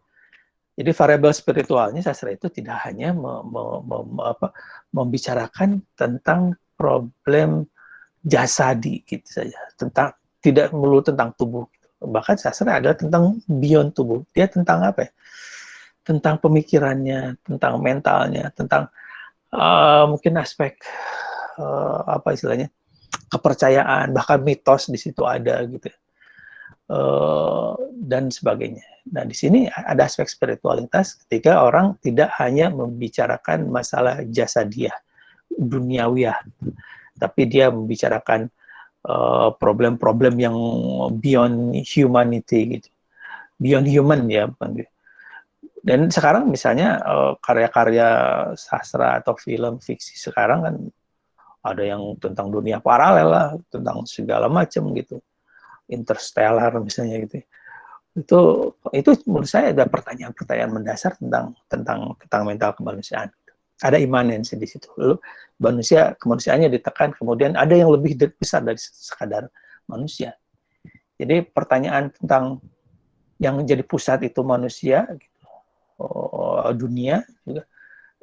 Jadi variabel spiritualnya sastra itu tidak hanya membicarakan tentang problem jasadi gitu saja, tentang tidak melulu tentang tubuh. Bahkan sastra adalah tentang beyond tubuh. Dia tentang apa ya? Tentang pemikirannya, tentang mentalnya, tentang mungkin aspek apa istilahnya kepercayaan, bahkan mitos di situ ada gitu. Dan sebagainya. Nah, di sini ada aspek spiritualitas ketika orang tidak hanya membicarakan masalah jasadiah, duniawiyah, tapi dia membicarakan problem-problem yang beyond humanity gitu. Beyond human ya. Dan sekarang misalnya karya-karya sastra atau film fiksi sekarang kan ada yang tentang dunia paralel lah, tentang segala macam gitu. Interstellar misalnya gitu. Itu menurut saya ada pertanyaan-pertanyaan mendasar tentang mental kemanusiaan. Ada imanensi di situ. Lalu kemanusiaannya ditekan, kemudian ada yang lebih besar dari sekadar manusia. Jadi pertanyaan tentang yang menjadi pusat itu manusia, gitu, dunia juga,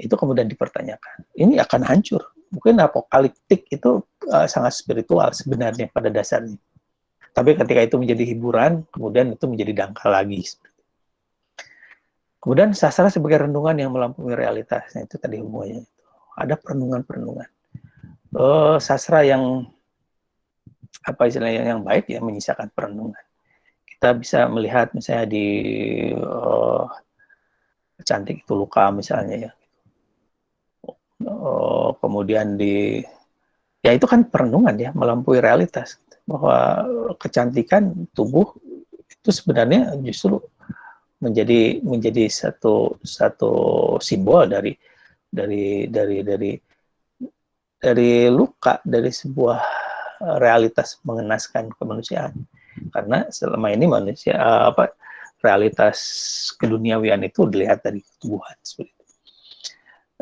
itu kemudian dipertanyakan. Ini akan hancur. Mungkin apokaliptik itu sangat spiritual sebenarnya pada dasarnya. Tapi ketika itu menjadi hiburan, kemudian itu menjadi dangkal lagi. Kemudian sastra sebagai renungan yang melampaui realitasnya, itu tadi hubungannya. Ada perenungan-perenungan. Sastra yang apa istilahnya yang baik ya menyisakan perenungan. Kita bisa melihat misalnya di Cantik Itu Luka misalnya ya. Kemudian ya itu kan perenungan ya, melampaui realitas. Bahwa kecantikan tubuh itu sebenarnya justru menjadi satu simbol dari luka, dari sebuah realitas mengenaskan kemanusiaan. Karena selama ini manusia realitas keduniawian itu dilihat dari ketubuhan seperti itu.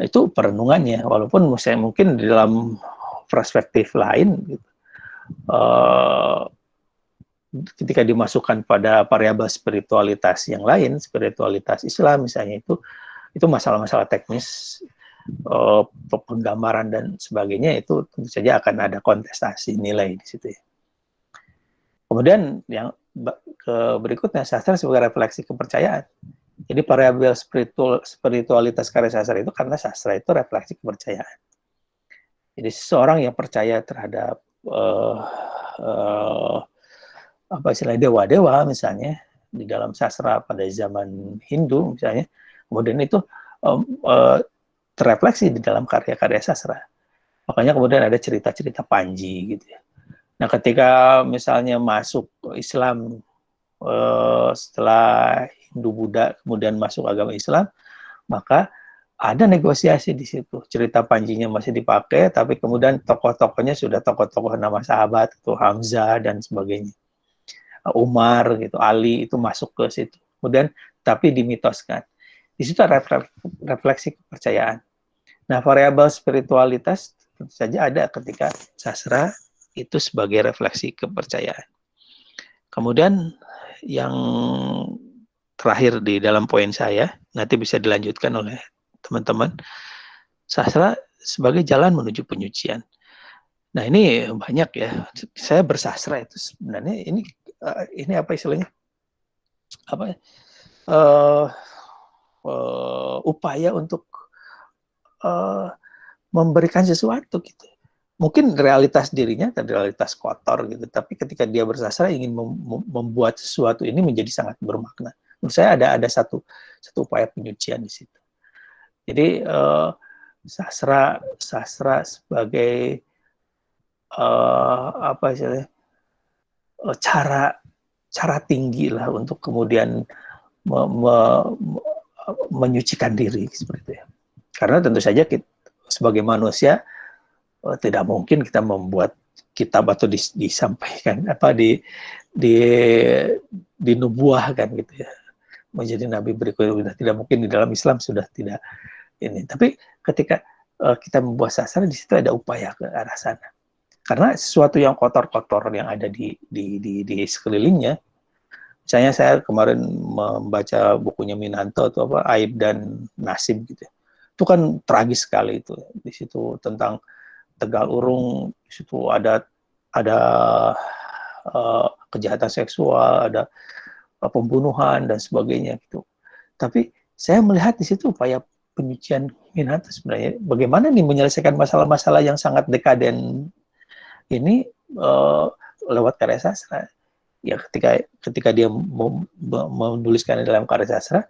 Itu perenungannya, walaupun mungkin di dalam perspektif lain gitu, ketika dimasukkan pada variabel spiritualitas yang lain, spiritualitas Islam misalnya, itu masalah-masalah teknis, penggambaran dan sebagainya, itu tentu saja akan ada kontestasi nilai di situ ya. Kemudian yang berikutnya, sastra sebagai refleksi kepercayaan. Jadi variabel spiritualitas karya sastra itu karena sastra itu refleksi kepercayaan. Jadi seseorang yang percaya terhadap apa istilahnya dewa-dewa misalnya di dalam sastra pada zaman Hindu misalnya, kemudian itu terrefleksi di dalam karya-karya sastra. Makanya kemudian ada cerita-cerita Panji gitu ya. Nah ketika misalnya masuk Islam setelah Hindu Buddha kemudian masuk agama Islam, maka ada negosiasi di situ. Cerita Panjinya masih dipakai, tapi kemudian tokoh-tokohnya sudah tokoh-tokoh nama sahabat, itu Hamzah dan sebagainya. Umar, gitu, Ali itu masuk ke situ. Kemudian, tapi dimitoskan. Di situ ada refleksi kepercayaan. Nah, variabel spiritualitas tentu saja ada ketika sastra itu sebagai refleksi kepercayaan. Kemudian, yang terakhir di dalam poin saya, nanti bisa dilanjutkan oleh teman-teman, sastra sebagai jalan menuju penyucian. Nah ini banyak ya, saya bersastra itu sebenarnya ini apa istilahnya, apa upaya untuk memberikan sesuatu gitu. Mungkin realitas dirinya dan realitas kotor gitu, tapi ketika dia bersastra ingin membuat sesuatu ini menjadi sangat bermakna. Menurut saya ada satu upaya penyucian di situ. Jadi sastra sebagai apa istilahnya, cara tinggi lah untuk kemudian menyucikan diri seperti itu ya. Karena tentu saja kita, sebagai manusia tidak mungkin kita membuat kitab atau disampaikan apa dinubuahkan gitu ya, menjadi nabi berikutnya. Tidak mungkin, di dalam Islam sudah tidak ini. Tapi ketika kita membuat sastra, di situ ada upaya ke arah sana. Karena sesuatu yang kotor-kotor yang ada di sekelilingnya, misalnya saya kemarin membaca bukunya Minanto atau apa, Aib dan Nasib gitu. Itu kan tragis sekali itu. Di situ tentang Tegal Urung, di situ ada kejahatan seksual, ada pembunuhan dan sebagainya gitu. Tapi saya melihat di situ upaya penyucian Minanto sebenarnya. Bagaimana nih menyelesaikan masalah-masalah yang sangat dekaden ini lewat karya sastra. Ya ketika dia menuliskan dalam karya sastra,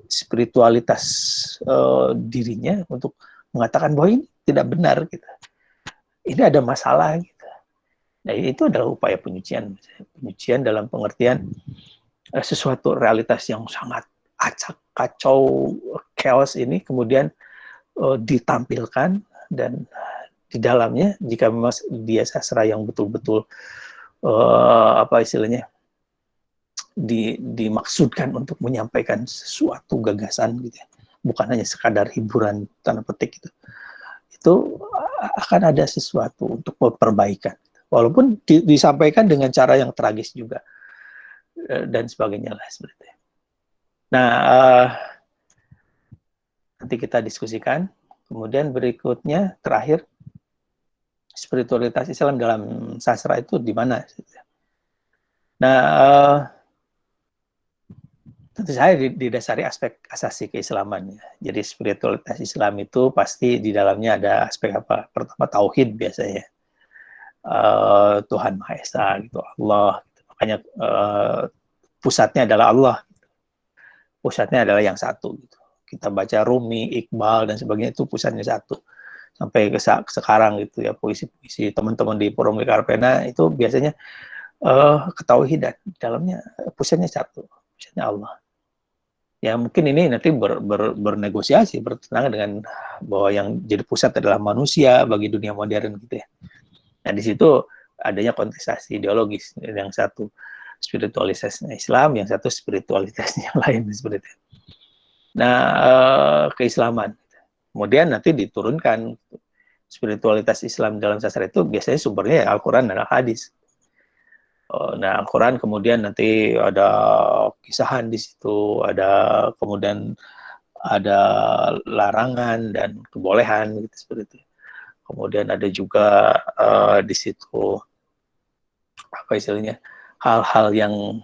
spiritualitas dirinya untuk mengatakan bahwa ini tidak benar gitu. Ini ada masalah gitu. Nah, itu adalah upaya penyucian dalam pengertian sesuatu realitas yang sangat acak, kacau, chaos ini kemudian ditampilkan, dan di dalamnya jika memang dia sastra yang betul-betul apa istilahnya dimaksudkan untuk menyampaikan sesuatu gagasan gitu ya, bukan hanya sekadar hiburan tanda petik gitu, itu akan ada sesuatu untuk perbaikan, walaupun disampaikan dengan cara yang tragis juga dan sebagainya lah seperti itu. Nah, nanti kita diskusikan. Kemudian berikutnya terakhir, spiritualitas Islam dalam sastra itu di mana? Nah, tentu saja didasari aspek asasi keislaman. Jadi spiritualitas Islam itu pasti di dalamnya ada aspek apa? Pertama tauhid biasanya, Tuhan Maha Esa gitu, Allah. Gitu. Makanya pusatnya adalah Allah. Pusatnya adalah yang satu. Gitu. Kita baca Rumi, Iqbal dan sebagainya, itu pusatnya satu. Sampai ke sekarang gitu ya, puisi-puisi teman-teman di Forum Karpena itu biasanya ketauhidan, dalamnya pusatnya satu, pusatnya Allah. Ya mungkin ini nanti bernegosiasi, bertentangan dengan bahwa yang jadi pusat adalah manusia bagi dunia modern gitu ya. Nah di situ adanya kontestasi ideologis, yang satu spiritualitasnya Islam, yang satu spiritualitasnya yang lain seperti itu. Nah keislaman, kemudian nanti diturunkan spiritualitas Islam dalam sastra itu biasanya sumbernya ya Al-Quran dan Al-Hadis. Nah, Al-Quran kemudian nanti ada kisahan di situ, ada kemudian ada larangan dan kebolehan gitu seperti itu. Kemudian ada juga di situ apa istilahnya, hal-hal yang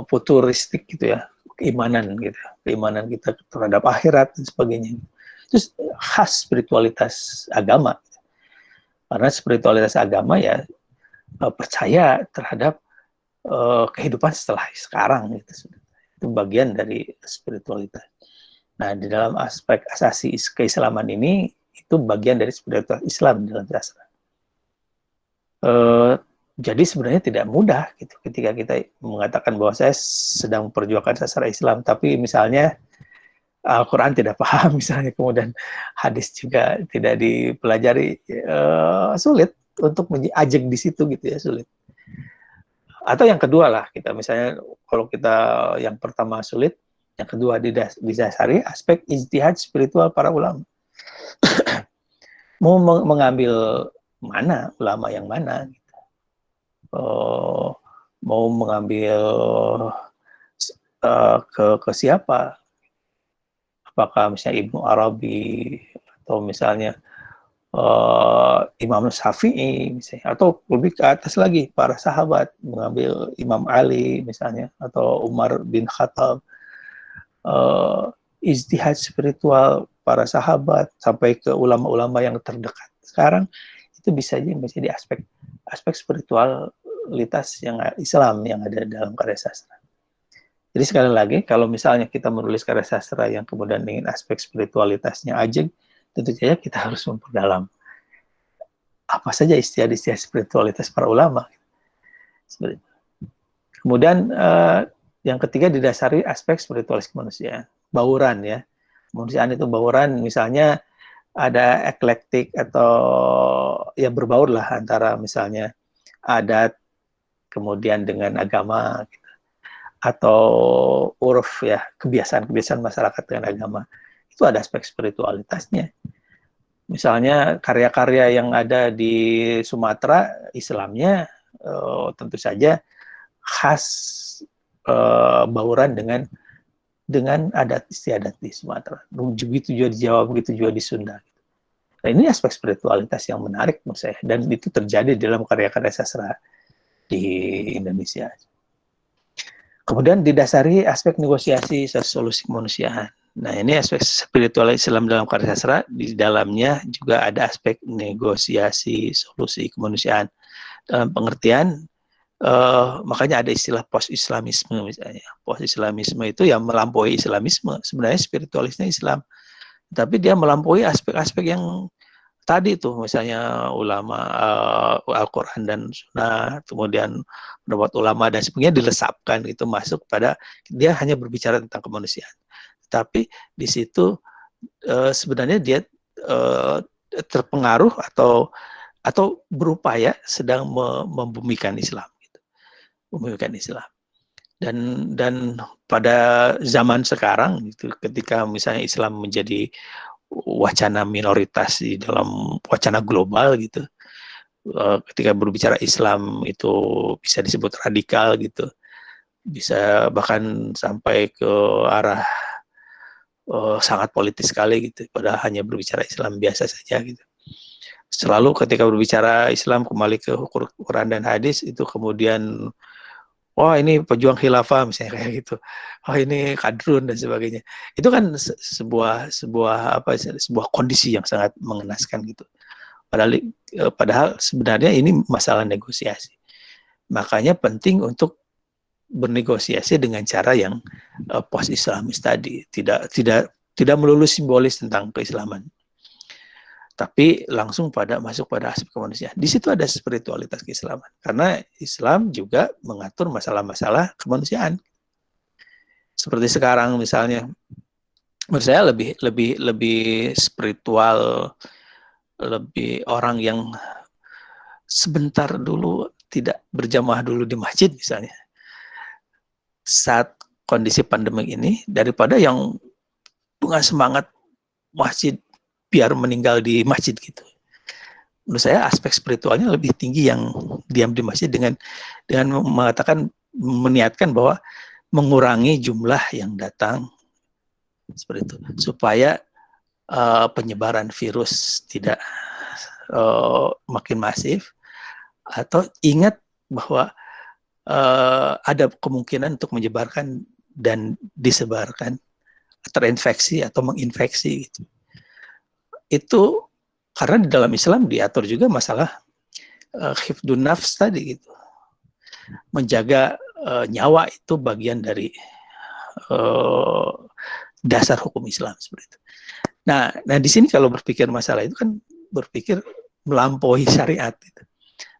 futuristik gitu ya, keimanan gitu, keimanan kita terhadap akhirat dan sebagainya. Itu khas spiritualitas agama. Karena spiritualitas agama ya percaya terhadap kehidupan setelah sekarang gitu. Itu bagian dari spiritualitas. Nah, di dalam aspek asasi keislaman ini itu bagian dari spiritualitas Islam dalam sastra. Jadi sebenarnya tidak mudah gitu ketika kita mengatakan bahwa saya sedang memperjuangkan sastra Islam, tapi misalnya Al-Quran tidak paham misalnya, kemudian hadis juga tidak dipelajari, sulit untuk ajak di situ gitu ya, sulit. Atau yang kedua lah, kita misalnya kalau kita yang pertama sulit, yang kedua didasari aspek ijtihad spiritual para ulama. Mau mengambil mana, ulama yang mana gitu. Mau mengambil ke siapa, apakah misalnya Ibnu Arabi atau misalnya Imam Syafi'i misalnya, atau lebih ke atas lagi para sahabat, mengambil Imam Ali misalnya atau Umar bin Khattab, ijtihad spiritual para sahabat sampai ke ulama-ulama yang terdekat sekarang, itu bisa aja menjadi aspek spiritualitas yang Islam yang ada dalam karya sastra. Jadi sekali lagi, kalau misalnya kita menulis karya sastra yang kemudian ingin aspek spiritualitasnya aja, tentu saja kita harus memperdalam apa saja istilah-istilah spiritualitas para ulama. Kemudian yang ketiga didasari aspek spiritualis kemanusiaan, bauran ya. Kemanusiaan itu bauran, misalnya ada eklektik atau ya berbaur lah antara misalnya adat kemudian dengan agama gitu. Atau uruf ya, kebiasaan-kebiasaan masyarakat dengan agama. Itu ada aspek spiritualitasnya. Misalnya karya-karya yang ada di Sumatera, Islamnya tentu saja khas bauran dengan adat istiadat di Sumatera. Begitu juga di Jawa, begitu juga di Sunda. Nah, ini aspek spiritualitas yang menarik menurut saya, dan itu terjadi dalam karya-karya sastra di Indonesia. Kemudian didasari aspek negosiasi solusi kemanusiaan. Nah, ini aspek spiritual Islam dalam karya sastra, di dalamnya juga ada aspek negosiasi solusi kemanusiaan. Dalam pengertian, makanya ada istilah post-Islamisme misalnya. Post-Islamisme itu yang melampaui Islamisme. Sebenarnya spiritualisnya Islam. Tapi dia melampaui aspek-aspek yang tadi tuh, misalnya ulama Al-Quran dan Sunnah, kemudian pendapat ulama dan sebagainya dilesapkan, itu masuk pada dia hanya berbicara tentang kemanusiaan. Tapi di situ sebenarnya dia terpengaruh atau berupaya sedang membumikan Islam, gitu. Membumikan Islam. Dan pada zaman sekarang, gitu, ketika misalnya Islam menjadi wacana minoritas di dalam wacana global gitu, ketika berbicara Islam itu bisa disebut radikal gitu, bisa bahkan sampai ke arah sangat politis sekali gitu, padahal hanya berbicara Islam biasa saja gitu. Selalu ketika berbicara Islam kembali ke Quran dan hadis, itu kemudian wah ini pejuang khilafah misalnya kayak gitu, oh ini kadrun dan sebagainya. Itu kan sebuah kondisi yang sangat mengenaskan gitu. Padahal sebenarnya ini masalah negosiasi. Makanya penting untuk bernegosiasi dengan cara yang post-Islamis tadi, tidak melulu simbolis tentang keislaman, tapi langsung masuk pada aspek kemanusiaan. Di situ ada spiritualitas keislaman, karena Islam juga mengatur masalah-masalah kemanusiaan. Seperti sekarang misalnya, menurut saya lebih spiritual, lebih orang yang sebentar dulu tidak berjamaah dulu di masjid misalnya, saat kondisi pandemi ini, daripada yang dengan semangat masjid biar meninggal di masjid gitu. Menurut saya aspek spiritualnya lebih tinggi yang diam di masjid dengan mengatakan, meniatkan bahwa mengurangi jumlah yang datang seperti itu, supaya penyebaran virus tidak makin masif, atau ingat bahwa ada kemungkinan untuk menyebarkan dan disebarkan, terinfeksi atau menginfeksi gitu. Itu karena di dalam Islam diatur juga masalah hifdun nafs tadi gitu. Menjaga nyawa itu bagian dari dasar hukum Islam seperti itu. Nah di sini kalau berpikir masalah itu kan berpikir melampaui syariat gitu.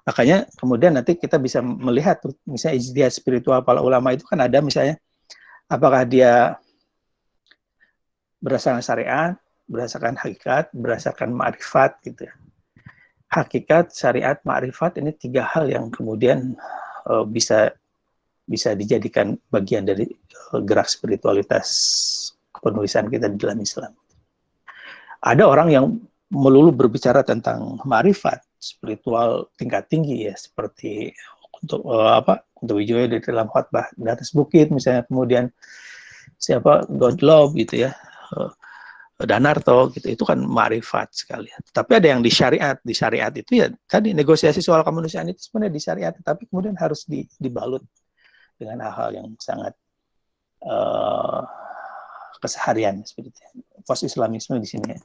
Makanya kemudian nanti kita bisa melihat misalnya ijtihad spiritual para ulama itu kan ada misalnya apakah dia berdasarkan syariat, berdasarkan hakikat, berdasarkan ma'rifat gitu ya. Hakikat, syariat, ma'rifat ini tiga hal yang kemudian bisa dijadikan bagian dari gerak spiritualitas penulisan kita di dalam Islam. Ada orang yang melulu berbicara tentang ma'rifat, spiritual tingkat tinggi ya, seperti untuk Wijoyo di dalam khotbah di atas bukit misalnya, kemudian Godlob gitu ya, Danarto gitu, itu kan ma'rifat sekali. Tapi ada yang di syariat itu ya tadi negosiasi soal kemanusiaan itu sebenarnya di syariat, tapi kemudian harus dibalut dengan hal-hal yang sangat keseharian seperti itu. Post-Islamisme di sini ya.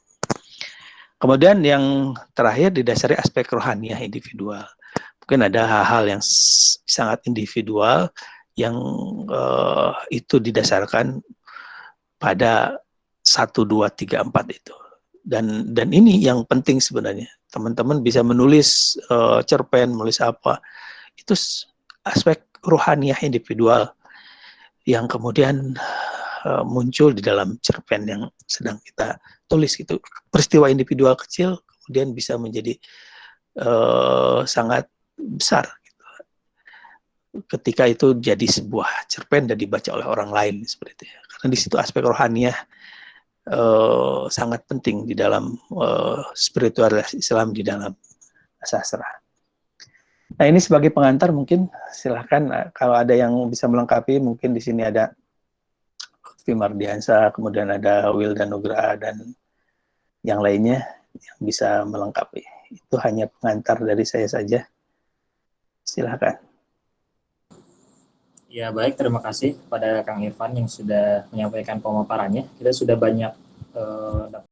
Kemudian yang terakhir didasari aspek rohaniah individual. Mungkin ada hal-hal yang sangat individual yang itu didasarkan pada 1, 2, 3, 4 itu. Dan ini yang penting sebenarnya. Teman-teman bisa menulis cerpen, menulis apa. Itu aspek ruhaniyah individual yang kemudian muncul di dalam cerpen yang sedang kita tulis gitu. Peristiwa individual kecil kemudian bisa menjadi sangat besar gitu. Ketika itu jadi sebuah cerpen dan dibaca oleh orang lain seperti itu. Karena di situ aspek rohaniah sangat penting di dalam spiritualitas Islam, di dalam sastra. Nah, ini sebagai pengantar mungkin silahkan kalau ada yang bisa melengkapi, mungkin di sini ada Lutfi Mardiansa, kemudian ada Wildan Nugraha dan yang lainnya yang bisa melengkapi. Itu hanya pengantar dari saya saja. Silahkan. Ya baik, terima kasih kepada Kang Irfan yang sudah menyampaikan pemaparannya. Kita sudah banyak